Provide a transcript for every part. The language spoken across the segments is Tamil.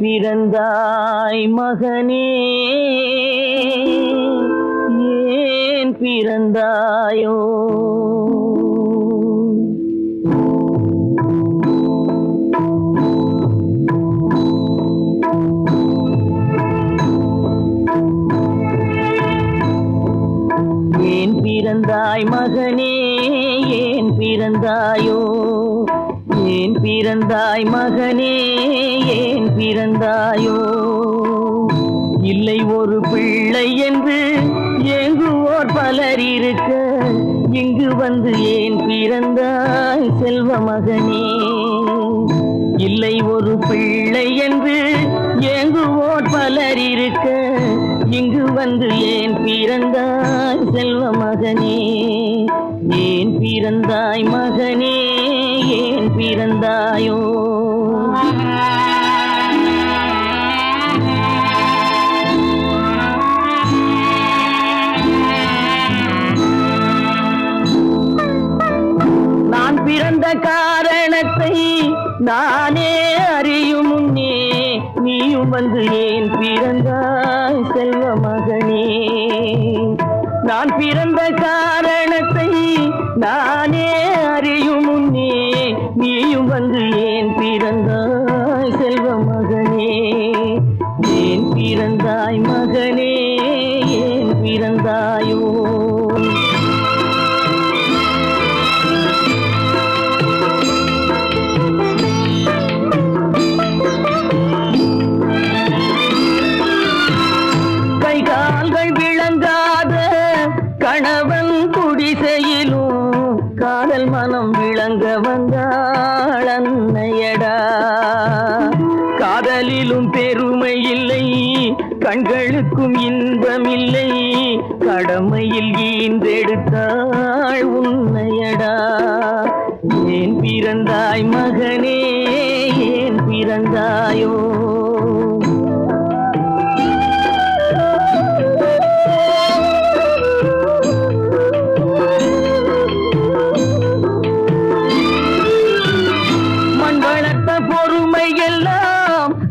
பிறந்தாய் மகனே, ஏன் பிறந்தாயோ? ஏன் பிறந்தாய் மகனே, ஏன் பிறந்தாயோ? ஏன் பிறந்தாய் மகனே, ஏன் பிறந்தாயோ? இல்லை ஒரு பிள்ளை என்று ஏங்குவோர் பலர் இருக்க, இங்கு வந்து ஏன் பிறந்தாய் செல்வ மகனே? இல்லை ஒரு பிள்ளை என்று ஏங்குவோர் பலர் இருக்க, இங்கு வந்து ஏன் பிறந்தாய் செல்வ மகனே? ஏன் பிறந்தாய் மகனே, ஏன் பிறந்தாயோ? நான் பிறந்த காரணத்தை நானே அறியும் முன்னே, நீயும் வந்து ஏன் பிறந்தாய் செல்வ மகனே? நான் பிறந்த காரணத்தை நானே அறியும் முன்னே, நீயும் வந்து ஏன் பிறந்தாய் செல்வ மகனே? ஏன் பிறந்தாய் மகனே, ஏன் பிறந்தாயோ? கணவன் குடிசையிலும் காதல் மனம் விளங்க வந்தாள் அன்னையடா. காதலிலும் பெருமை இல்லை, கண்களுக்கும் இன்பமில்லை, கடமையில் ஈன்றெடுத்தாள் உன்னையடா. ஏன் பிறந்தாய் மகனே, ஏன் பிறந்தாயோ?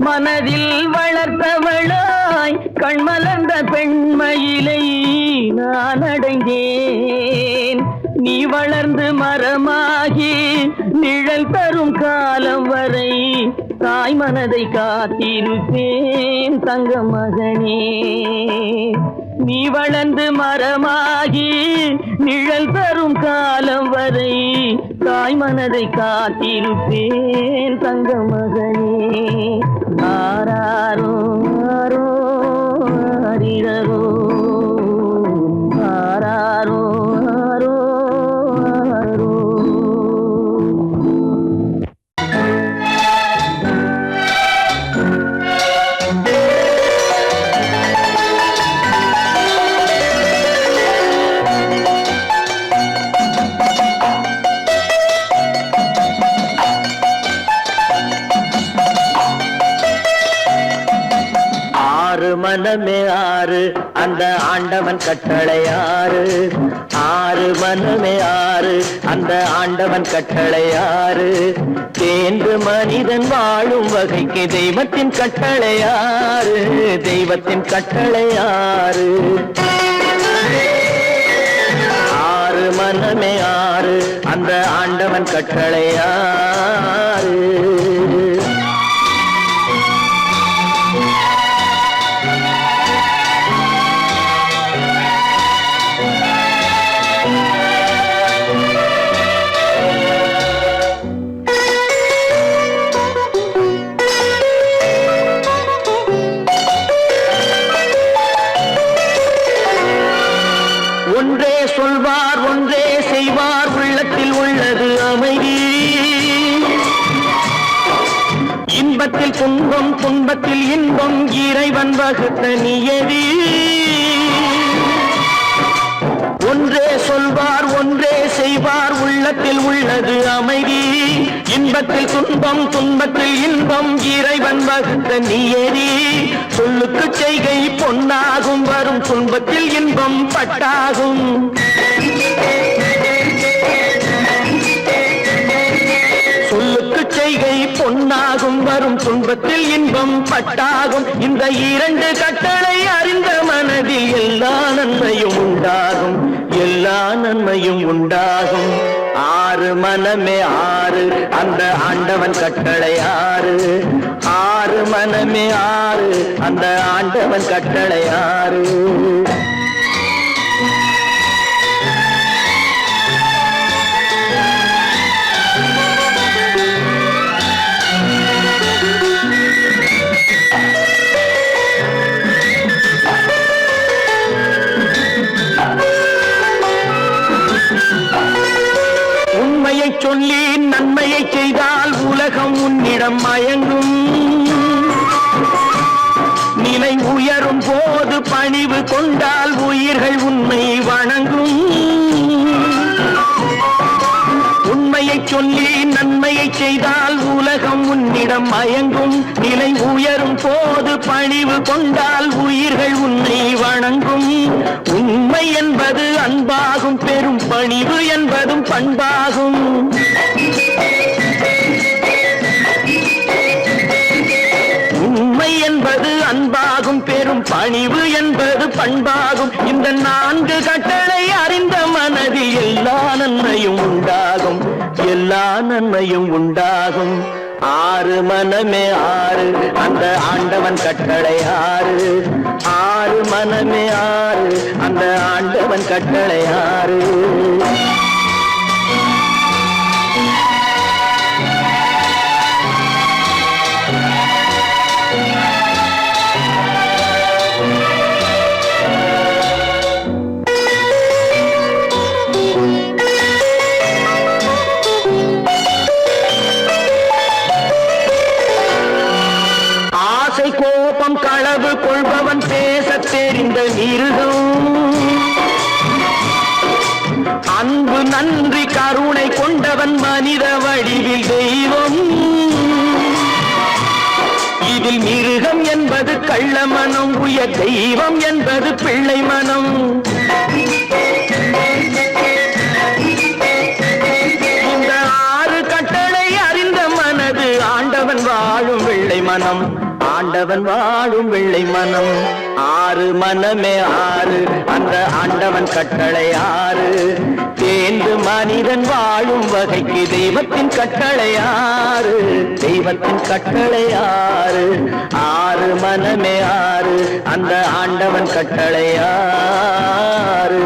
மனதில் வளர்த்தவளாய் கண்மலர்ந்த பெண்மயிலை நான் அடைந்தேன். நீ வளர்ந்து மரமாகி நிழல் தரும் காலம் வரை தாய் மனதை காத்திருப்பேன் தங்க மகனே. நீ வளர்ந்து மரமாகி நிழல் தரும் காலம் வரை தாய் மனதை காத்திருப்பேன் தங்க மகனே. ஆராரோ ஆரோ ஆரிரரோ, ஆராரோ ஆரோ ஆரோ. மனமே ஆறு, அந்த ஆண்டவன் கட்டளை ஆறு. ஆறு மனமே ஆறு, அந்த ஆண்டவன் கட்டளை ஆறு. தேர்ந்து மனிதன் வாழும் வகைக்கு தெய்வத்தின் கட்டளை ஆறு, தெய்வத்தின் கட்டளை ஆறு. ஆறு மனமே ஆறு, அந்த ஆண்டவன் கட்டளை ஆறு. ஒன்றே சொல்வார், ஒன்றே செய்வார், உள்ளத்தில் உள்ளது அமைதி. இன்பத்தில் துன்பம், துன்பத்தில் இன்பம், இறைவன் வகுத்த நியதி. ஒன்றே சொல்வார், ஒன்றே செய்வார், உள்ளத்தில் உள்ளது அமைதி. இன்பத்தில் துன்பம், துன்பத்தில் இன்பம், இறைவன் வகுத்த நியதி. சொல்லுக்கு செய்கை பொன்னாகும், வரும் துன்பத்தில் இன்பம் பட்டாகும். சொல்லுக்கு செய்கை பொன்னாகும், வரும் வரும் துன்பத்தில் இன்பம் பட்டாகும். இந்த இரண்டு கட்டளை அறிந்த மனதில் எல்லா நன்மையும் உண்டாகும், எல்லா நன்மையும் உண்டாகும். ஆறு மனமே ஆறு, அந்த ஆண்டவன் கட்டளை ஆறு. ஆறு மனமே ஆறு, அந்த ஆண்டவன் கட்டளை ஆறு. உண்மையை சொல்லி நன்மையை செய்தால் உலகம் உன்னிடம் மயங்கும். நிலை உயரும் போது பணிவு கொண்டால் உயிர்கள் உன்னை வணங்கும். உண்மையை சொல்லி நன்மையை செய்தால் உலகம் உன்னிடம் மயங்கும். நிலை உயரும் போது பணிவு கொண்டால் உயிர்கள் உன்னை வணங்கும். உண்மை என்பது அன்பாகும், பெரும் பணிவு என்பதும் பண்பாகும். உண்மை என்பது அன்பாகும், பெரும் பணிவு என்பது பண்பாகும். இந்த நான்கு கட்டளை அறிந்த மனதில் எல்லா நன்மையும் உண்டாகும், எல்லா நன்மையும் உண்டாகும். ஆறு மனமே ஆறு, அந்த ஆண்டவன் கட்டளை ஆறு. ஆறு மனமே ஆறு, அந்த ஆண்டவன் கட்டளை ஆறு. கோபம் களவு கொள்பவன் பேசத் தெரிந்த மிருகம். அன்பு நன்றி கருணை கொண்டவன் மனித வடிவில் தெய்வம். இதில் மிருகம் என்பது கள்ள மனம், உயர் தெய்வம் என்பது பிள்ளை மனம். இந்த ஆறு கட்டளை அறிந்த மனது ஆண்டவன் வாழும் வெள்ளை மனம், ஆண்டவன் வாழும் வெள்ளை மனம். ஆறு மனமே ஆறு, அந்த ஆண்டவன் கட்டளை ஆறு. தேர்ந்து மனிதன் வாழும் வகைக்கு தெய்வத்தின் கட்டளை ஆறு, தெய்வத்தின் கட்டளை ஆறு. ஆறு மனமே ஆறு, அந்த ஆண்டவன் கட்டளை ஆறு.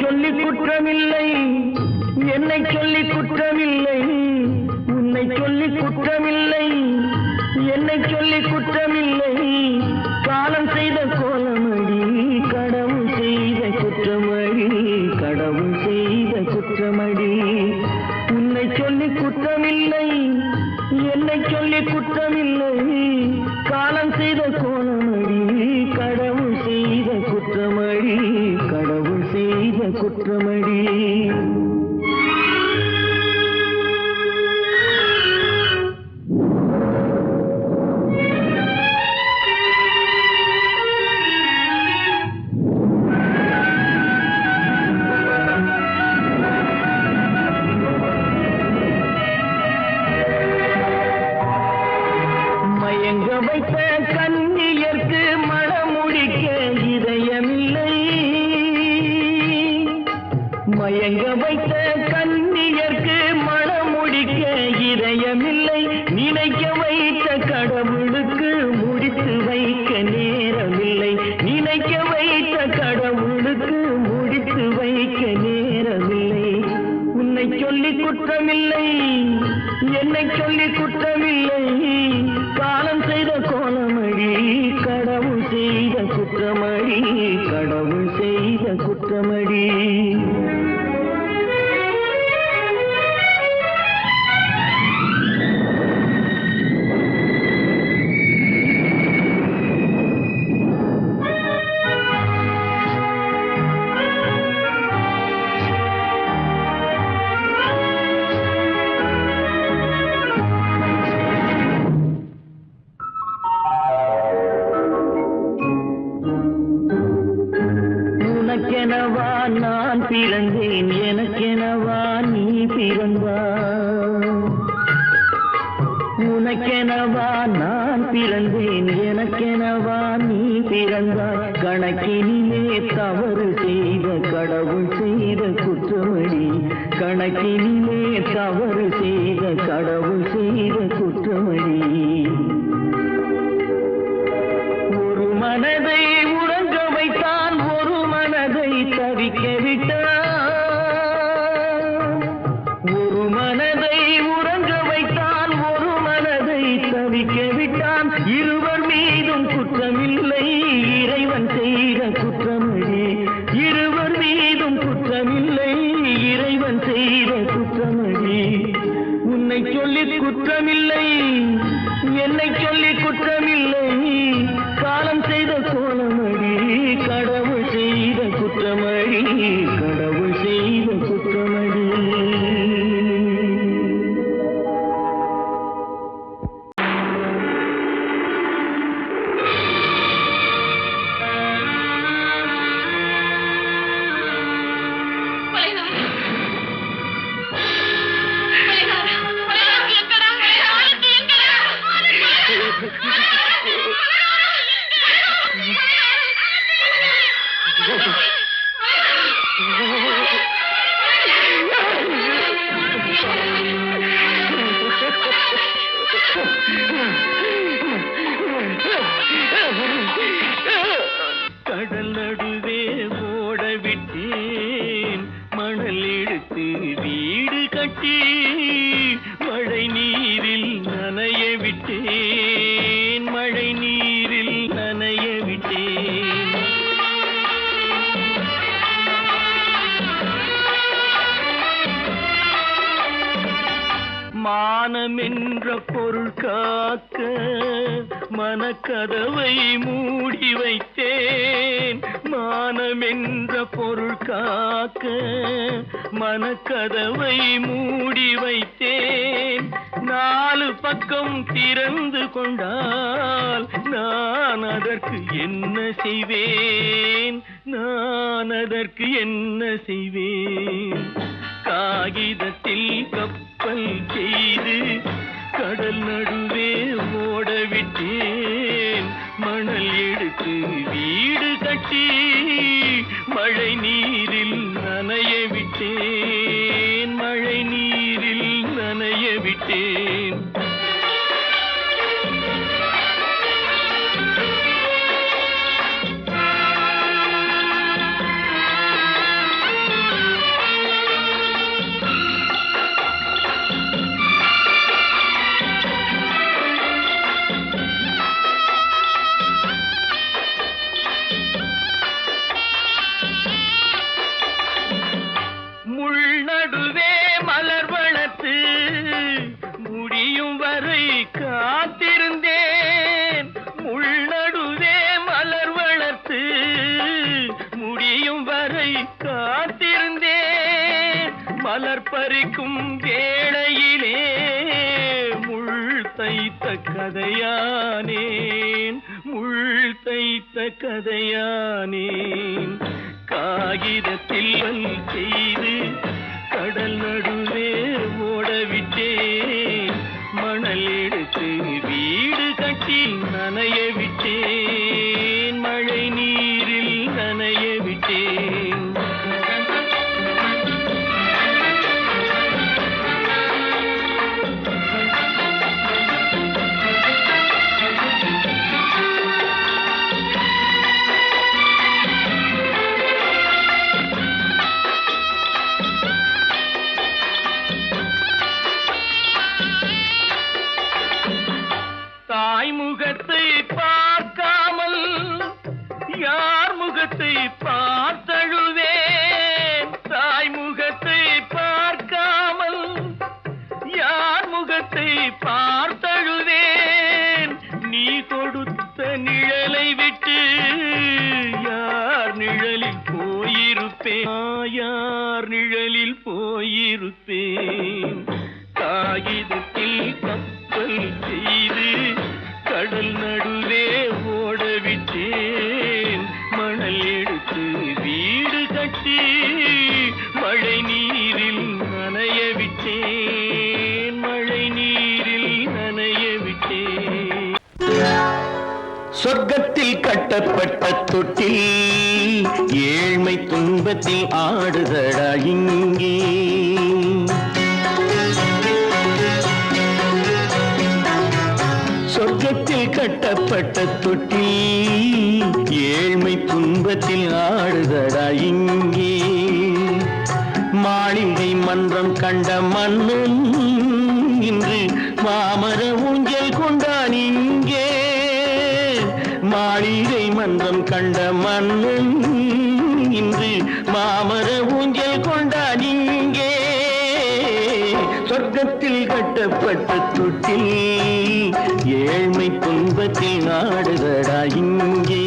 சொல்லி குற்றமில்லை, என்னை சொல்லி குற்றமில்லை. உன்னை சொல்லி குற்றமில்லை, என்னை சொல்லி குற்றமில்லை. காலம் செய்த கோலமடி, கடவுள் செய்த குற்றமடி, கடவுள் செய்த குற்றமடி. உன்னை சொல்லி குற்றமில்லை, என்னை சொல்லி குற்றமில்லை. காலம் செய்த கோலமடி, கடவுள் செய்த குற்றமடி, கடவுள் செய்த குற்றமடி. மயங்க வைத்த கண்ணியர்க்கு மனமுடிக்க இதயமில்லை. மயங்க வைத்த கண்ணியர்க்கு மனமுடிக்க இதயமில்லை. நினைக்க வைத்த கடவுளுக்கு முடித்து வைக்க நேரமில்லை. நினைக்க வைத்த கடவுளுக்கு முடித்து வைக்க நேரமில்லை. உன்னை சொல்லி குற்றமில்லை, என்னை சொல்லி குற்றமில்லை. காலம் செய்த கோலமடி, கடவுள் செய்த குற்றமடி, கடவுள் செய்த குற்றமடி. உனக்கெனவா நான் பிறந்தேன், எனக்கெனவா நீ பிறந்தாய். உனக்கெனவா நான் பிறந்தேன், எனக்கெனவா நீ பிறந்தாய். கணக்கினிலே தவறு செய்த கடவுள் செய்த குற்றமடி, கணக்கினிலே தவறு செய்த கடவுள் செய்த குற்றமடி. ஒரு மனதை உறங்க வைத்தான், ஒரு மனதை தவிக்க விட்டான். ஒரு மனதை உறங்க வைத்தான், ஒரு மனதை தவிக்க விட்டான். இருவர் மீதும் குற்றமில்லை, இறைவன் செய்த குற்றமடி. இருவர் மீதும் குற்றமில்லை, இறைவன் செய்த குற்றமடி. உன்னை சொல்லி குற்றமில்லை, என்னை சொல்லி குற்றமில்லை, காலம் செய்த கோலமடி. கடவுள் செய்த குற்றமடி, கடவுள் செய்த குற்றமடி. கடல் நடுவே ஓட விட்டேன், மணல் எடுத்து வீடு கட்டி மழை நீரில் நனைய விட்டேன், மழை நீரில் நனைய விட்டேன். மானம் என்ற பொருள் காக்க மனக்கதவை மூடி வைத்தேன். மானம் என்ற பொருள் காக்க மனக்கதவை மூடி வைத்தேன். நாலு பக்கம் திறந்து கொண்டால் நான் அதற்கு என்ன செய்வேன், நான் அதற்கு என்ன செய்வேன். காகிதத்தில் கப்பல் செய்து கடல் நடுவே ஓட விட்டேன், மணல் எடுத்து வீடு கட்டி மழை நீரில் நனைய விட்டேன், மழை நீரில் நனைய விட்டேன். நடுவே மலர் வளர்த்து முடியும் வரை காத்திருந்தேன், முள் நடுவே மலர் வளர்த்து முடியும் வரை காத்திருந்தேன். மலர் பறிக்கும் வேளையிலே முள் தைத்த கதையானேன், முள் தைத்த கதையானேன். காகிதத்தில் செய்து கடல் நடுவே ஓடவிட்டேன், மணல் எடுத்து வீடு கட்டி நனைய விட்டேன், மழை நீரில் நனைய விட்டேன். முகத்தை பார்க்காமல் யார் முகத்தை பார்த்தழுவேன், தாய் முகத்தை பார்க்காமல் யார் முகத்தை பார்த்தழுவேன். நீ கொடுத்த நிழலை விட்டு யார் நிழலில் போயிருப்பேன், யார் நிழலில் போயிருப்பேன். காகிதத்தில் கப்பல் செய்து கடல் நடுவே ஓடவிட்டேன், மணல் எடுத்து வீடு கட்டி மழை நீரில் நனைய விட்டேன், மழை நீரில் நனைய விட்டேன். சொர்க்கத்தில் கட்டப்பட்ட தொட்டில் ஏழ்மை துன்பத்தில் ஆடுதடா இங்கே. சொர்க்கத்தில் கட்டப்பட்ட தொட்டில் ஏழ்மை துன்பத்தில் ஆடுதடா இங்கே. மாளிகை மன்றம் கண்ட மன்னன் இன்று மாமர ஊஞ்சல் கொண்டான் இங்கே. மாளிகை மன்றம் கண்ட மன்னன் இன்று மாமர ஊஞ்சல் கொண்டான் இங்கே. சொர்க்கத்தில் கட்டப்பட்ட தொட்டில் ஏழ்மை துன்பத்தில் ஆடுதடா இங்கே.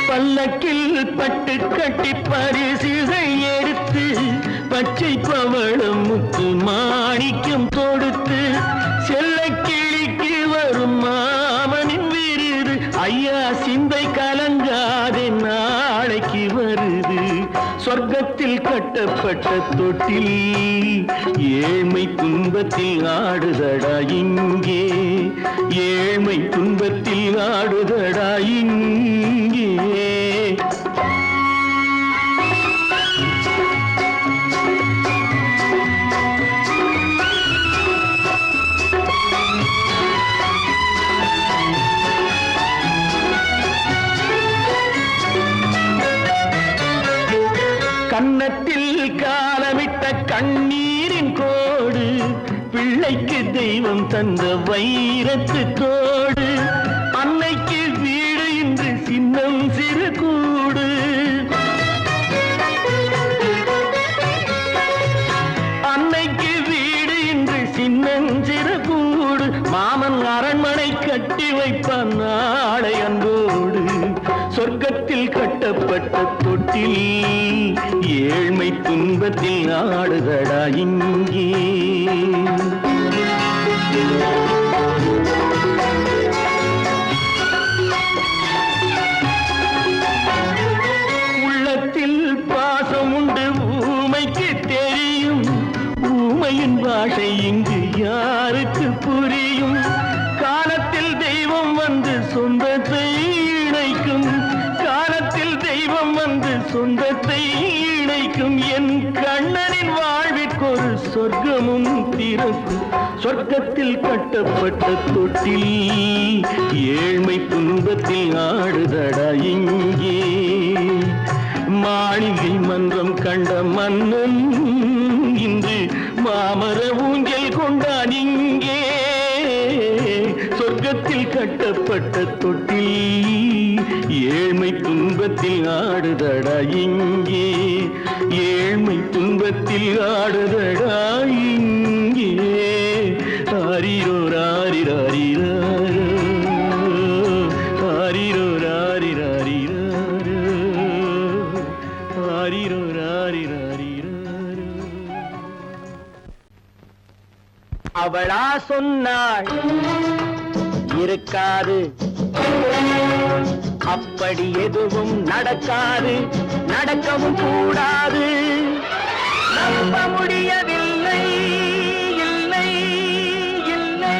பல்லக்கில் பட்டு கட்டி பரிசுகள் எடுத்து பச்சை பவளம் முத்து மாணிக்கம் தொடுத்து செல்ல கிளிக்கு வரும் மாமனின் விருது. ஐயா சிந்தை கலங்காதே நாளைக்கு வருது. சொர்க்கத்தில் கட்டப்பட்ட தொட்டில் ஏழ்மை துன்பத்தில் ஆடுதடா இங்கே. ஏழ்மை துன்பத்தில் ஆடுதடா இங்கே. கன்னத்தில் காலமிட்ட கண்ணீரின் கோடு, பிள்ளைக்கு தெய்வம் தந்த வைரத்து தோடு. அன்னைக்கு வீடு இன்று சின்னம் சிறு கூடு. அன்னைக்கு வீடு இன்று சின்னம் சிறு கூடு. மாமன் அரண்மனை கட்டி வைப்பான் நாளை அன்போடு. சொர்க்கத்தில் கட்டப்பட்ட தொட்டில் ஏழ்மை துன்பத்தில் ஆடுதடா இங்கே. உள்ளத்தில் பாசம் உண்டு ஊமைக்கு தெரியும். ஊமையின் பாஷை இங்கு யாருக்கு புரியும்? காலத்தில் தெய்வம் வந்து சொந்தத்தை இணைக்கும். காலத்தில் தெய்வம் வந்து சொந்தத்தை இணைக்கும். என் கண்ணனின் வாழ்விற்கொரு சொர்க்கமும் திறக்கும். சொர்க்கத்தில் கட்டப்பட்ட தொட்டில் ஏழ்மை துன்பத்தில் ஆடுதடா இங்கே. மாளிகை மன்றம் கண்ட மன்னன் இன்று மாமர ஊஞ்சல் கொண்டான் இங்கே. சொர்க்கத்தில் கட்டப்பட்ட தொட்டில் ஏழ்மை துன்பத்தில் ஆடுதடா இங்கே. ஏழ்மை துன்பத்தில் ஆடுதடா இங்கே. ஆரிரோ ராரிராரிராரோ, ஆரிரோ ராரிராரிராரோ, ஆரிரோ ராரிராரிராரோ. அவளா சொன்னாள் இருக்காது, அப்படி எதுவும் நடக்காது, நடக்கவும் கூடாது. நம்ப முடியவில்லை, இல்லை இல்லை.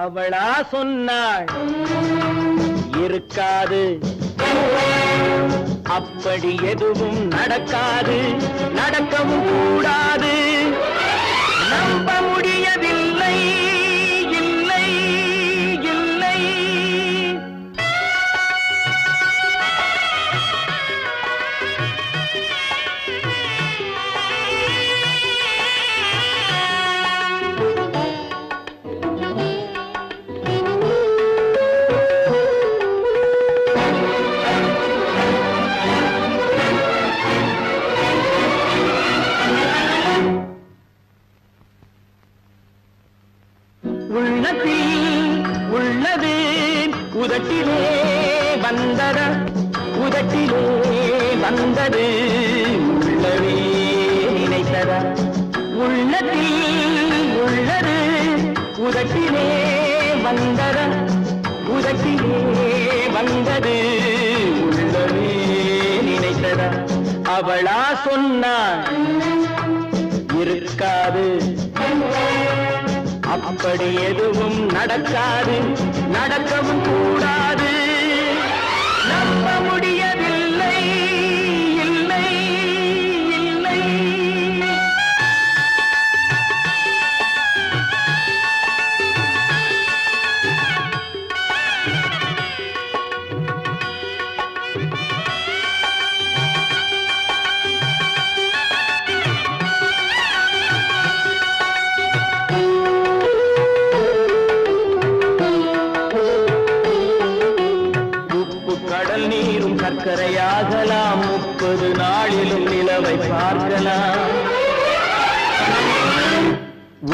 அவளா சொன்னாள் இருக்காது, அப்படி எதுவும் நடக்காது, நடக்கவும் கூடாது. நம்ப முடியவில்லை, இல்லை இல்லை. உள்ளது உதட்டிலே வந்ததா, உதட்டிலே வந்தது உள்ளவே நினைத்ததா. உள்ளத்தில் உள்ளது உதட்டிலே வந்தத உதட்டிலே வந்தது உள்ளமே நினைத்ததா அவளா சொன்னாள் இருக்காது அப்படி எதுவும் நடக்காது நடக்கவும் கூடாது நம்ப முடியவில்லை இல்லை இல்லை கடல் நீரும் சர்க்கரையாகலாம் 30 நாளிலும் நிலவை பார்க்கலாம்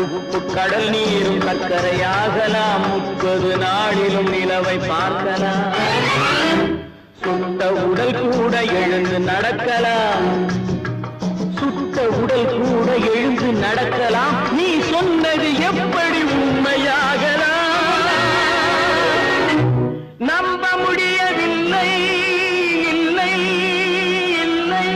உப்பு கடல் நீரும் சர்க்கரையாகலாம் 30 நாளிலும் நிலவை பார்க்கலாம் சுட்ட உடல் கூட எழுந்து நடக்கலாம் சுட்ட உடல் கூட எழுந்து நடக்கலாம் நீ சொன்னது எப்படி உண்மையாகலாம் நம்ப முடியவில்லை இல்லை இல்லை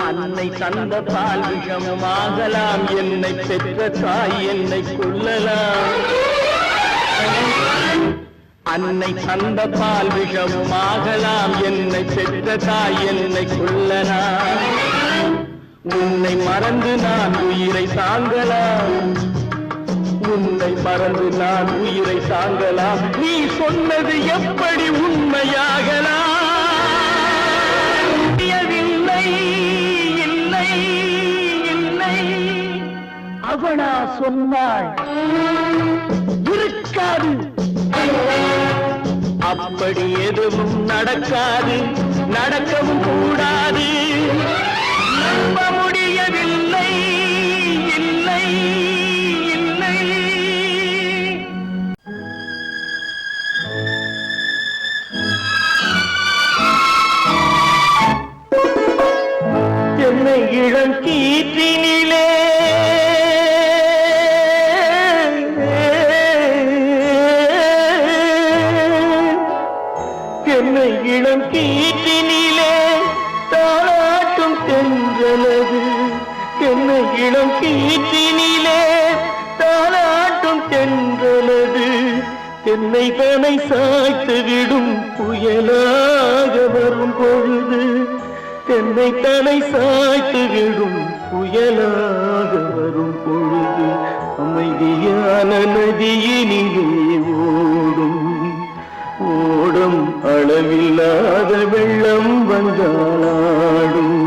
அன்னை தந்த பால் விஷமாகலாம் என்னை பெற்ற தாய் என்னை கொல்லலாம் அன்னை தந்த பால் விஷமாகலாம் என்னை பெற்ற தாய் என்னை கொல்லலாம் உன்னை மறந்து நான் உயிரை தாங்கலாம் உன்னை மறந்து நான் உயிரை தாங்கலாம் நீ சொன்னது எப்படி உண்மையாகலாம் அவனா சொன்னாள் இருக்காது அப்படி எதுவும் நடக்காது நடக்கவும் கூடாது நம்ப முடியவில்லை இல்லை இல்லை என்னை இளம் கீற்றினிலே என்னை இளம் கீற்றினிலே தாளாட்டும் தென்றலது என்னை இளம் கீற்றினிலே தாளாட்டும் தென்றலது என்னை தனை சாய்த்து விடும் புயலாக வரும் பொழுது என்னை தனை சாய்த்து விடும் புயலாக வரும் பொழுது அமைதியான நதியினிலே ஓடும் ஓடும் அளவில்லாத வெள்ளம் வந்தாடும்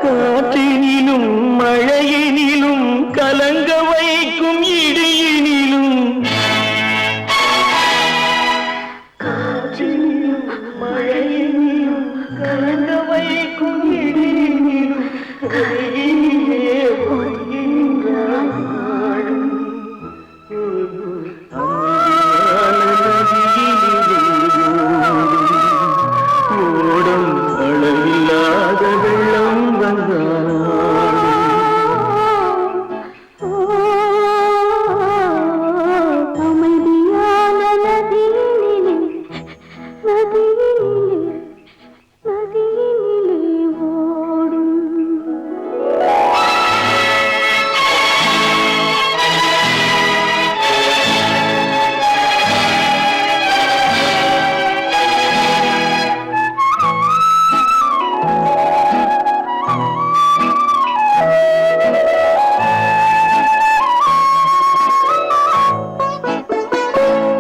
காற்றினிலும் மழையினிலும் கலங்க வைக்கும் இடியினிலும் காற்றினிலும் மழையினிலும் கலங்க வைக்கும் இடியினிலும் கையிலே பொய்கின்றான் ஓடும் அளவில்லாத வெள்ளம் அமைதியான நதியினிலே ஓடும்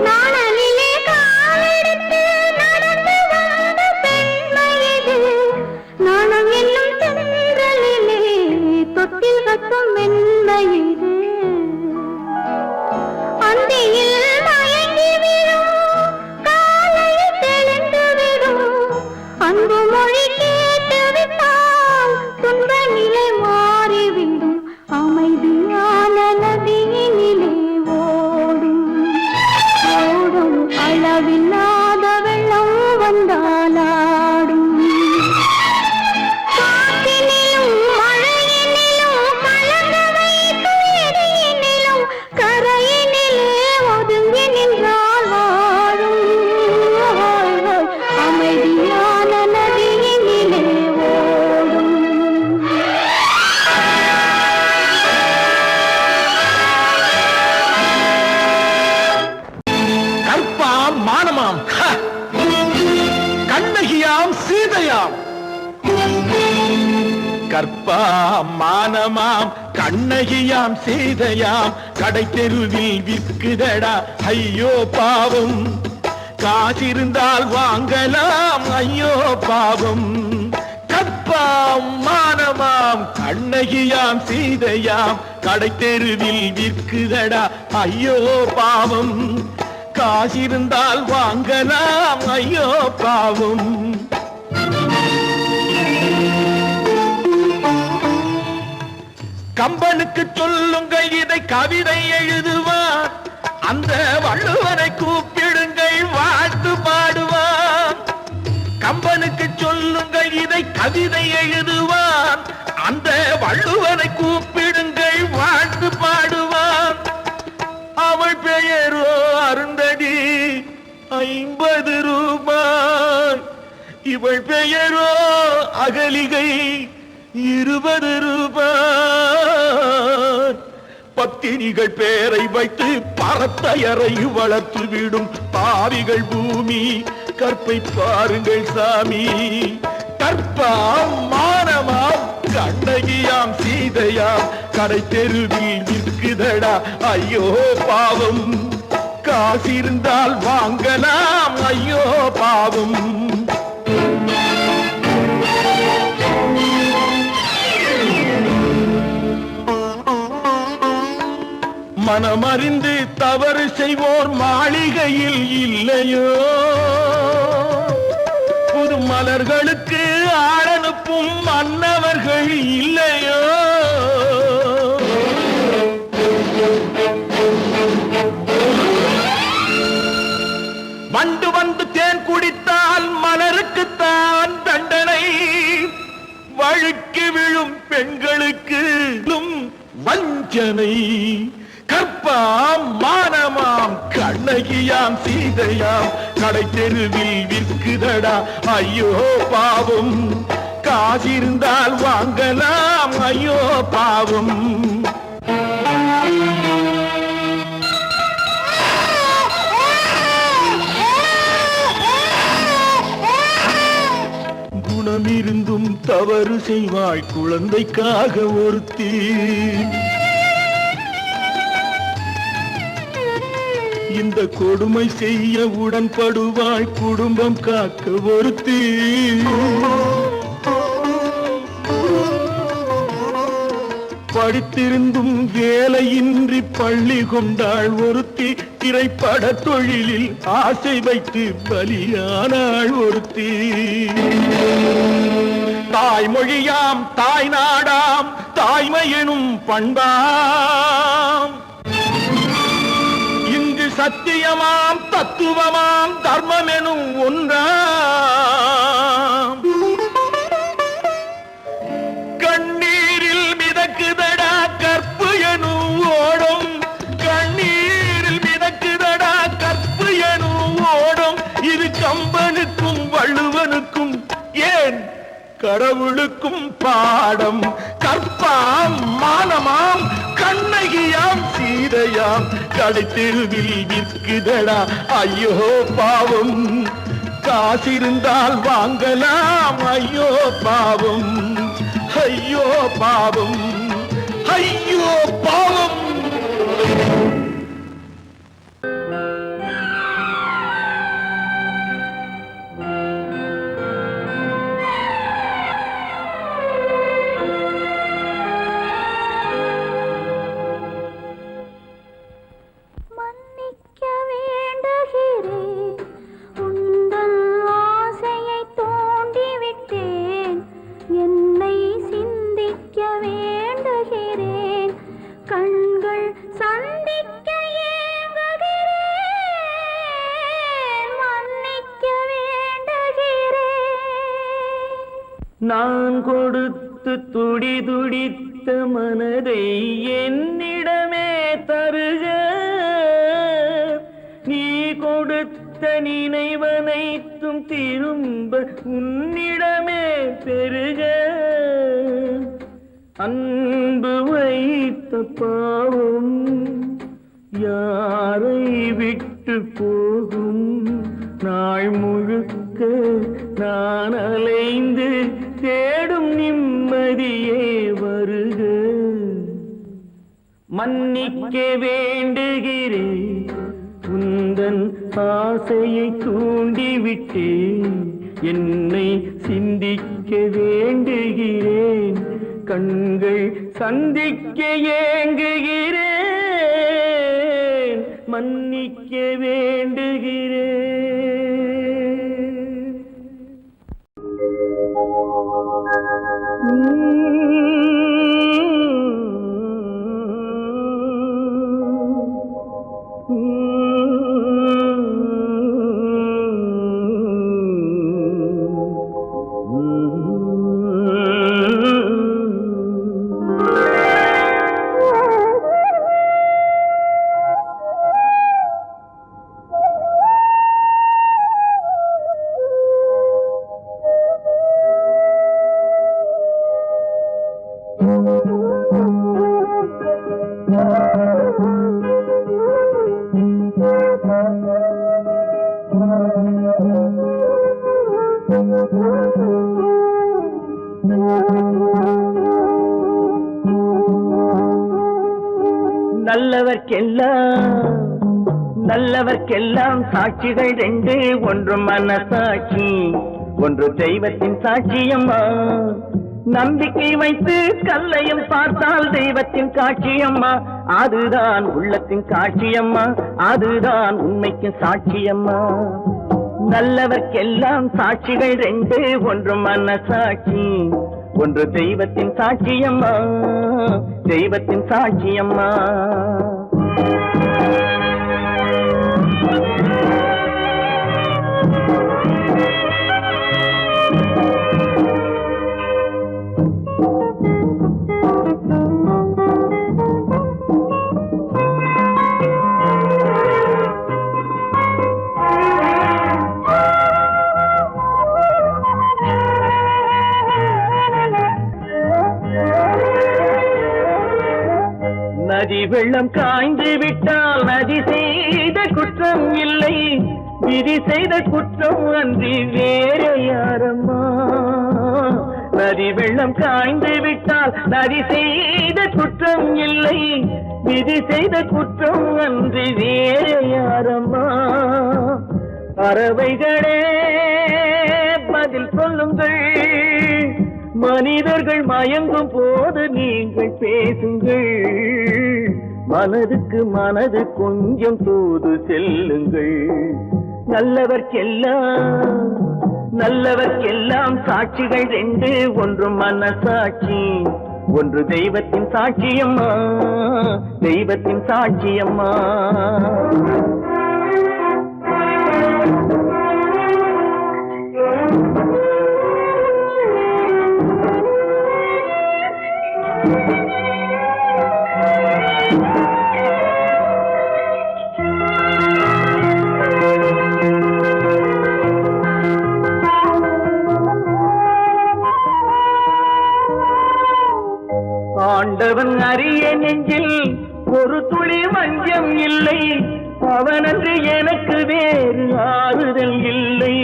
நாணலிலே காலெடுத்து நடந்து மானமாம் கண்ணகியாம் சீதையாம் கற்பாம் மானமாம் கண்ணகியாம் சீதையாம் கடை தெருவில் விற்குதடா ஐயோ பாவம் காசிருந்தால் வாங்கலாம் ஐயோ பாவம் கற்பாம் மானமாம் கண்ணகியாம் சீதையாம் கடை தெருவில் விற்குதடா ஐயோ பாவம் காசிருந்தால் வாங்கலாம் ஐயோ பாவம் கம்பனுக்கு சொல்லுங்கள் இதை கவிதை எழுதுவார் அந்த வள்ளுவனை கூப்பிடுங்கள் வாழ்த்து பாடுவார் கம்பனுக்கு சொல்லுங்கள் இதை கவிதை எழுதுவார் அந்த வள்ளுவனை கூப்பிடுங்கள் வாழ்த்து பாடுவார் அவள் பெயரோ அருந்ததி 50 ரூபாய் இவள் பெயரோ அகலிகை 20 ரூபாய் பத்தினிகள் பேரை வைத்து பரத்தையறை வளர்த்து விடும் பாவிகள் பூமி கற்பை பாருங்கள் சாமி கற்பாம் மானமாம் கண்ணகியாம் சீதையாம் கடை தெருவில் விற்குதடா ஐயோ பாவம் காசிருந்தால் வாங்கலாம் ஐயோ பாவம் மனமறிந்து தவறு செய்வோர் மாளிகையில் இல்லையோ புது மலர்களுக்கு ஆளனுப்பும் மன்னவர்கள் இல்லையோ வண்டு வந்து தேன் குடித்தால் மலருக்குத்தான் தண்டனை வழுக்கி விழும் பெண்களுக்கு வஞ்சனை கற்பாம் மானமாம் கண்ணகியாம் சீதையாம் கடை தெருவில் விற்குதடா ஐயோ பாவம் காசிருந்தால் வாங்கலாம் ஐயோ பாவம் குணமிருந்தும் தவறு செய்வாய் குழந்தைக்காக ஒருத்தி இந்த கொடுமை செய்ய உடன்படுவாய் குடும்பம் காக்க ஒருத்தி படித்திருந்தும் வேலையின்றி பள்ளி கொண்டாள் ஒருத்தி திரைப்பட தொழிலில் ஆசை வைத்து பலியானாள் ஒருத்தி தாய்மொழியாம் தாய் நாடாம் தாய்மை எனும் பண்பாம் சத்தியமாம் தத்துவமாம் தர்மம் எனும் ஒன்றாம் கண்ணீரில் மிதக்குதடா கற்பு எனும் ஓடும் கண்ணீரில் மிதக்குதடா கற்பு எனும் ஓடும் இது கம்பனுக்கும் வள்ளுவனுக்கும் ஏன் கடவுளுக்கும் பாடம் கற்பாம் மானமாம் கண்ணகியாம் சீதையாம் கடை தெருவில் விற்குதடா ஐயோ பாவம் காசிருந்தால் வாங்கலாம் ஐயோ பாவம் ஐயோ பாவம் ஐயோ பாவம் நான் கொடுத்து துடி துடித்த மனதை என்னிடமே தருக நீ கொடுத்த நினைவனைத்தும் திரும்ப உன்னிடமே பெருக அன்பு வைத்த பாவம் யாரை விட்டு போகும் நாள் முழுக்க நான் அலைந்து தேடும் நிம்மதியே வருக. மன்னிக்க வேண்டுகிறேன், உந்தன் ஆசையை தூண்டிவிட்டேன். என்னை சிந்திக்க வேண்டுகிறேன், கண்கள் சந்திக்க ஏங்குகிறேன். மன்னிக்க வேண்டுகிறேன். நல்லவர்க்கெல்லாம் சாட்சிகள் ரெண்டு, ஒன்று மனசாட்சி, ஒன்று தெய்வத்தின் சாட்சியம்மா. நம்பிக்கை வைத்து கல்லையும் பார்த்தால் தெய்வத்தின் காட்சியம்மா. அதுதான் உள்ளத்தின் காட்சியம்மா, அதுதான் உண்மைக்கு சாட்சியம்மா. நல்லவர்க்கெல்லாம் சாட்சிகள் ரெண்டு, ஒன்று மனசாட்சி, ஒன்று தெய்வத்தின் சாட்சியம்மா, தெய்வத்தின் சாட்சியம்மா. நதி வெள்ளம் காய்ந்து விட்டால் நதி செய்த குற்றம் இல்லை, விதி செய்த குற்றம் அன்றி வேற யாரம்மா. நதி வெள்ளம் காய்ந்து விட்டால் நதி செய்த குற்றம் இல்லை, விதி செய்த குற்றம் அன்றி வேற யாரம்மா. பறவைகளே பதில் சொல்லுங்கள், மனிதர்கள் மயங்கும் போது நீங்கள் பேசுங்கள். மனதுக்கு மனது கொஞ்சம் தூது செல்லுங்கள். நல்லவர்க்கெல்லாம் சாட்சிகள் ரெண்டு, ஒன்று மனசாட்சி, ஒன்று தெய்வத்தின் சாட்சியம்மா, தெய்வத்தின் சாட்சியம்மா. ஆண்டவன் அறிய நெஞ்சில் ஒரு துளி வஞ்சம் இல்லை, அவனன்று எனக்கு வேறு ஆறுதல் இல்லை.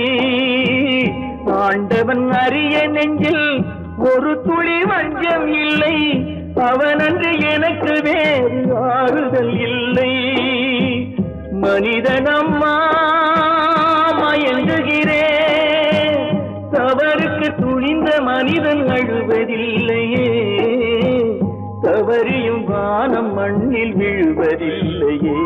ஆண்டவன் அறிய நெஞ்சில் ஒரு துளி வஞ்சம் இல்லை, அவனன்று எனக்கு வேறு ஆறுதல் இல்லை. மனிதனம்மா மயங்குகிறேன், தவறுக்கு துணிந்த மனிதன் அழுவதில்லையே, தவறியும் வானம் மண்ணில் விழுவதில்லையே.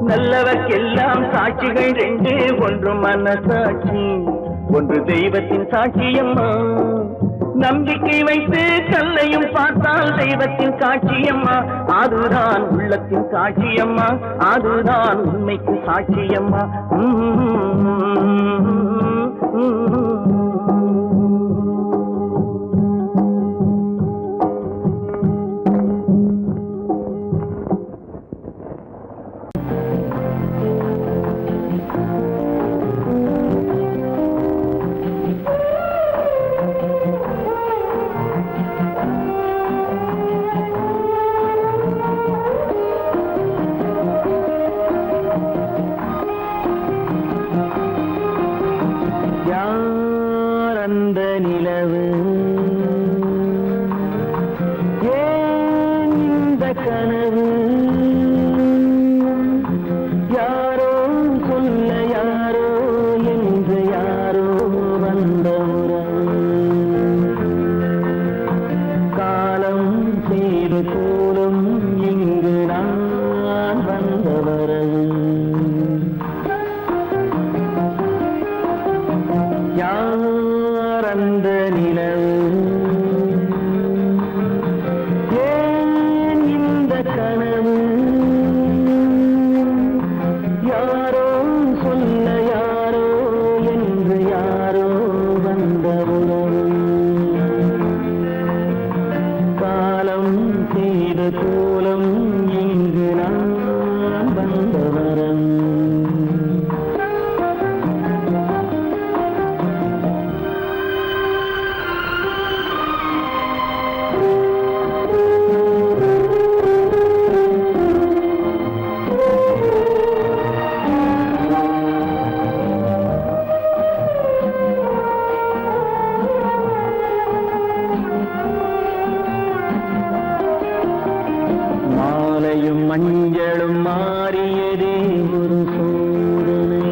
நல்லவர்க்கெல்லாம் சாட்சிகள் ரெண்டு, ஒன்று மனசாட்சி, ஒன்று தெய்வத்தின் சாட்சியம்மா. நம்பிக்கை வைத்து கல்லையும் பார்த்தால் தெய்வத்தின் காட்சியம்மா. அதுதான் உள்ளத்தின் காட்சியம்மா, அதுதான் உண்மைக்கு சாட்சியம்மா. சொல்ல யாரோ என்று யாரோ வந்த உறவு காலம் செய்த கோலம் இங்கு நான் வந்த வரம் மஞ்சளும் மாறியதே ஒரு சோதனை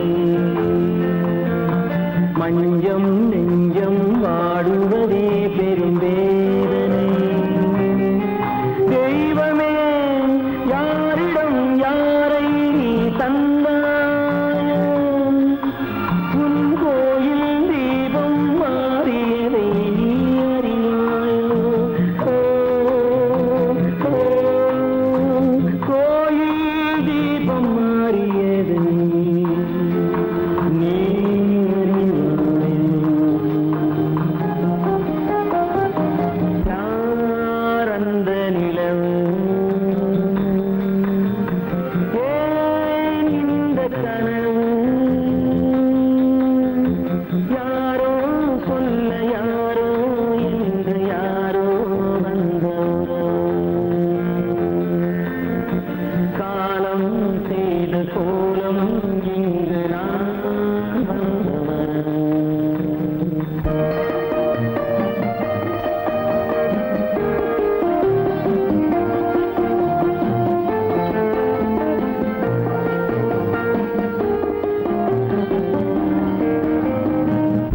மஞ்சம் நெஞ்சம் வாடுவதே பெரும் வேதனை தெய்வமே யாரிடம் யாரை தந்தாயோ உன் கோயில் தீபம் மாறியதை நீ அறியாயோ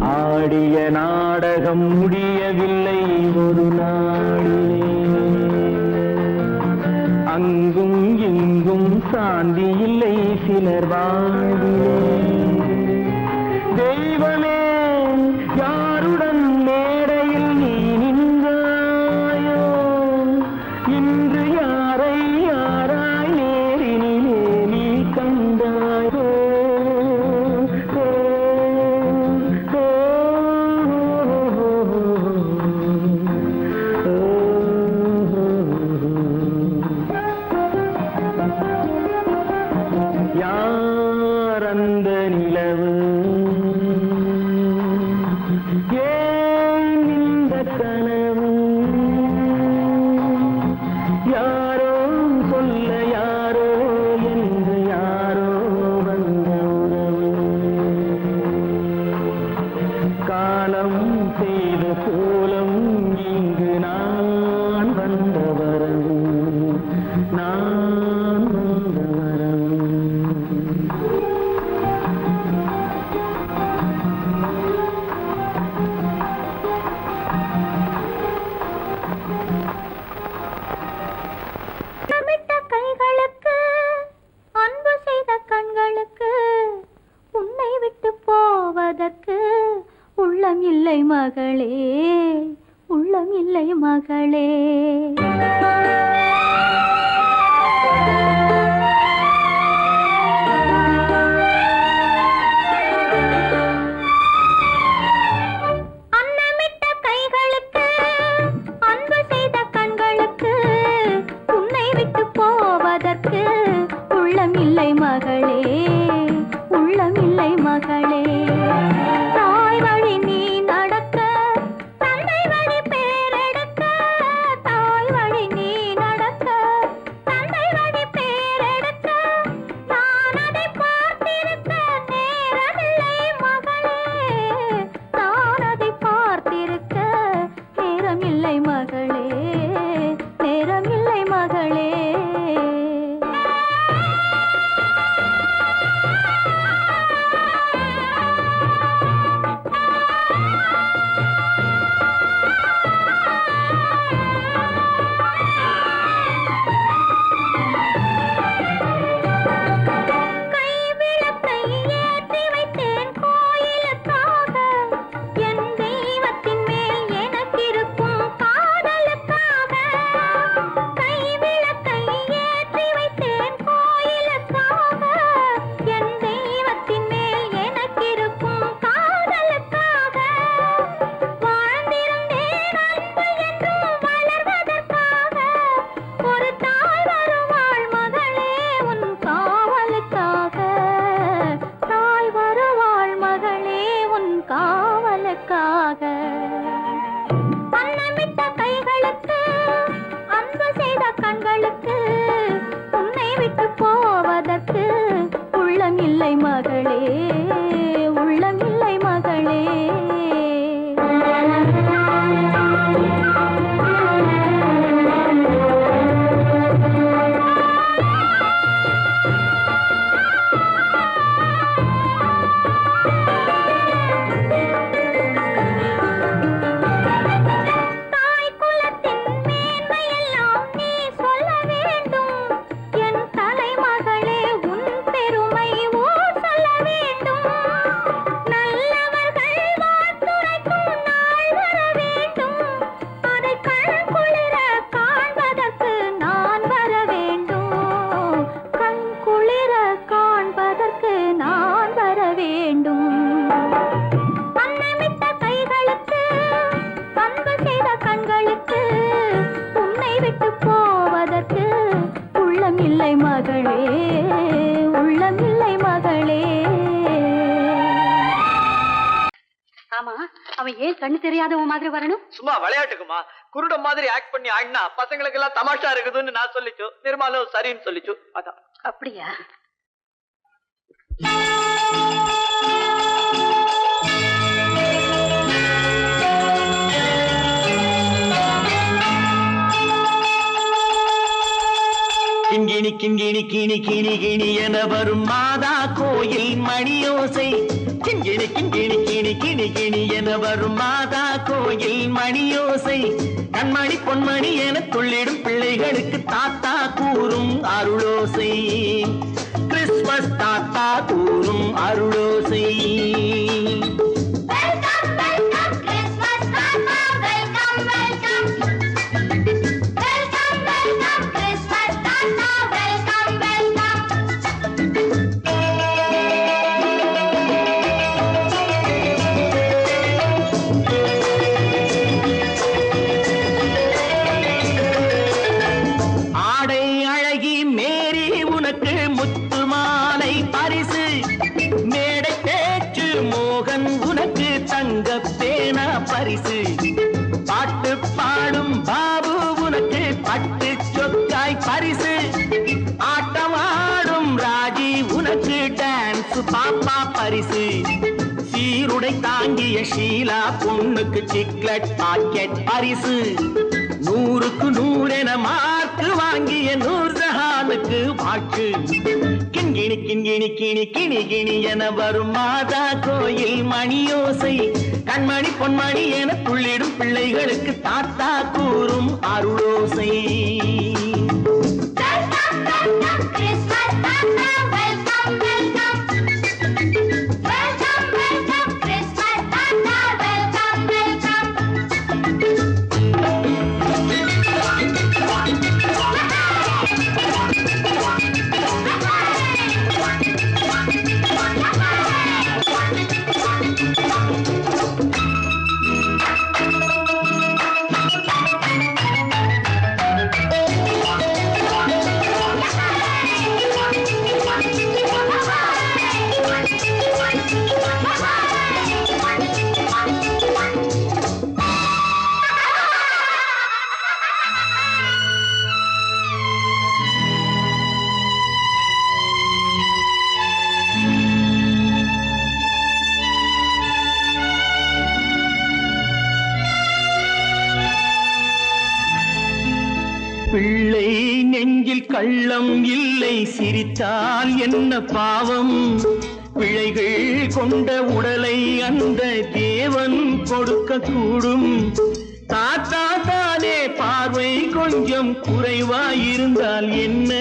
ஆடிய நாடகம் முடியவில்லை ஒரு நாளிலே அங்கும் இங்கும் சாந்தி இல்லை சிலர் வாழ்விலே தெய்வமே யாருடன் மேடையில் நீ நின்றாயோ இன்று யாரை யாராய் நேரினிலே நீ கண்டாயோ யாரந்த நிலவு ஏன் இந்த கனவு யாரோ சொல்ல யாரோ என்று யாரோ வந்த உறவு காலம் செய்த கோலம் இங்கு நான் வந்த வரவு நான் வந்த வரவு கைகளுக்கு அன்பு செய்த கண்களுக்கு உன்னை விட்டு போவதற்கு உள்ளம் இல்லை மகளே உள்ளம் இல்லை மகளே உள்ளமில்லை மகளே உள்ளமில்லை மகளே தாய் வழி நீ நடக்க தந்தை வழி பேரெடுக்க தாய் வழி நீ உள்ளமில்லை மகளே உள்ளமில்லை மகளே உள்ளமில்லை மகளே உள்ளமில்லை மகளே. ஆமா, அவன் ஏன் கண்ணு தெரியாதவன் மாதிரி வரணும்? சும்மா விளையாட்டுக்குமா, குருட மாதிரி ஆக்ட் பண்ணி ஆடினா பசங்களுக்கு எல்லாம் தமாஷா இருக்குதுன்னு நான் சொல்லிச்சு, நிர்மலும் சரின்னு சொல்லிச்சு. அதான். அப்படியா? கிண்கிணி கிண்கிணி கிணி கிணி கிணி என வரும் மாதா கோயில் மணியோசை. கிண்கிணி கிண்கிணி கிணி கிணி கிணி என வரும் மாதா கோயில் மணியோசை. கண்மணி பொன்மணி என துள்ளிடும் பிள்ளைகளுக்கு தாத்தா கூறும் அருளோசை. கிறிஸ்துமஸ் தாத்தா கூறும் அருளோசை. பாட்டு பாடும் பாபு உனக்கு பட்டு சொக்காய் பரிசு. ஆட்டமாடும் ராஜி உனக்கு டான்ஸ் பாப்பா பரிசு. சீருடை தாங்கிய ஷீலா பொண்ணுக்கு சிக்லெட் பாக்கெட் பரிசு. 100க்கு 100 என மார்க்கு வாங்கிய நூர்ஜஹானுக்கு வாக்கு. கிண்கிணி கிண்கிணி கிணி கிணி கிணி என வரும் மாதா கோயில் மணியோசை. கண்மணி பொன்மணி என துள்ளிடும் பிள்ளைகளுக்கு தாத்தா கூறும் அருளோசை. பிள்ளை நெஞ்சில் கள்ளம் இல்லை, சிரித்தால் என்ன பாவம். பிழைகள் கொண்ட உடலை அந்த தேவன் கொடுக்க கூடும். தாத்தா தானே பார்வை கொஞ்சம் குறைவாயிருந்தால் என்ன?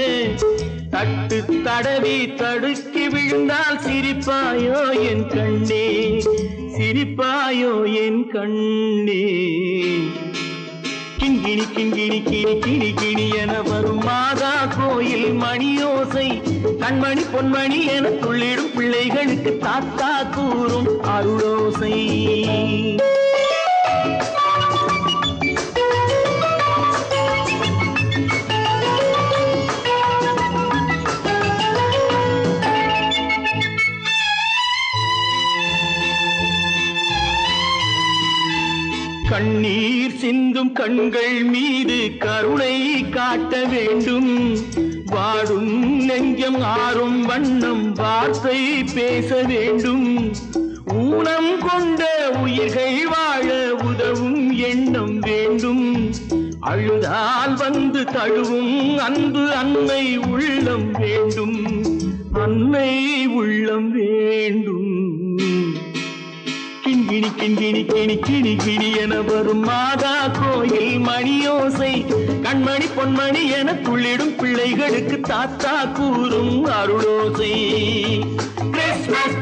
தட்டு தடவி தடுக்கி விழுந்தால் சிரிப்பாயோ என் கண்ணே, சிரிப்பாயோ என் கண்ணே. கிண்கிணி கிண்கிணி கிணி கிணி கிணி என வரும் மாதா கோயில் மணியோசை. கண்மணி பொன்மணி என துள்ளிடும் பிள்ளைகளுக்கு தாத்தா கூறும் அருளோசை. கண்ணீர் சிந்தும் கண்கள் மீது கருணை காட்ட வேண்டும். வாடும் நெஞ்சம் ஆறும் வண்ணம் வார்த்தை பேச வேண்டும். ஊனம் கொண்ட உயிர்கள் வாழ உதவும் எண்ணம் வேண்டும். அழுதால் வந்து தழுவும் அன்பு அன்னை உள்ளம் வேண்டும். அன்னை உள்ளம் வேண்டும். கிண்கிணி கிண்கிணி கிணி கிணி கிணி என வரும் மாதா கோயில் மணியோசை. கண்மணி பொன்மணி என துள்ளிடும் பிள்ளைகளுக்கு தாத்தா கூறும் அருளோசை. கிறிஸ்துமஸ்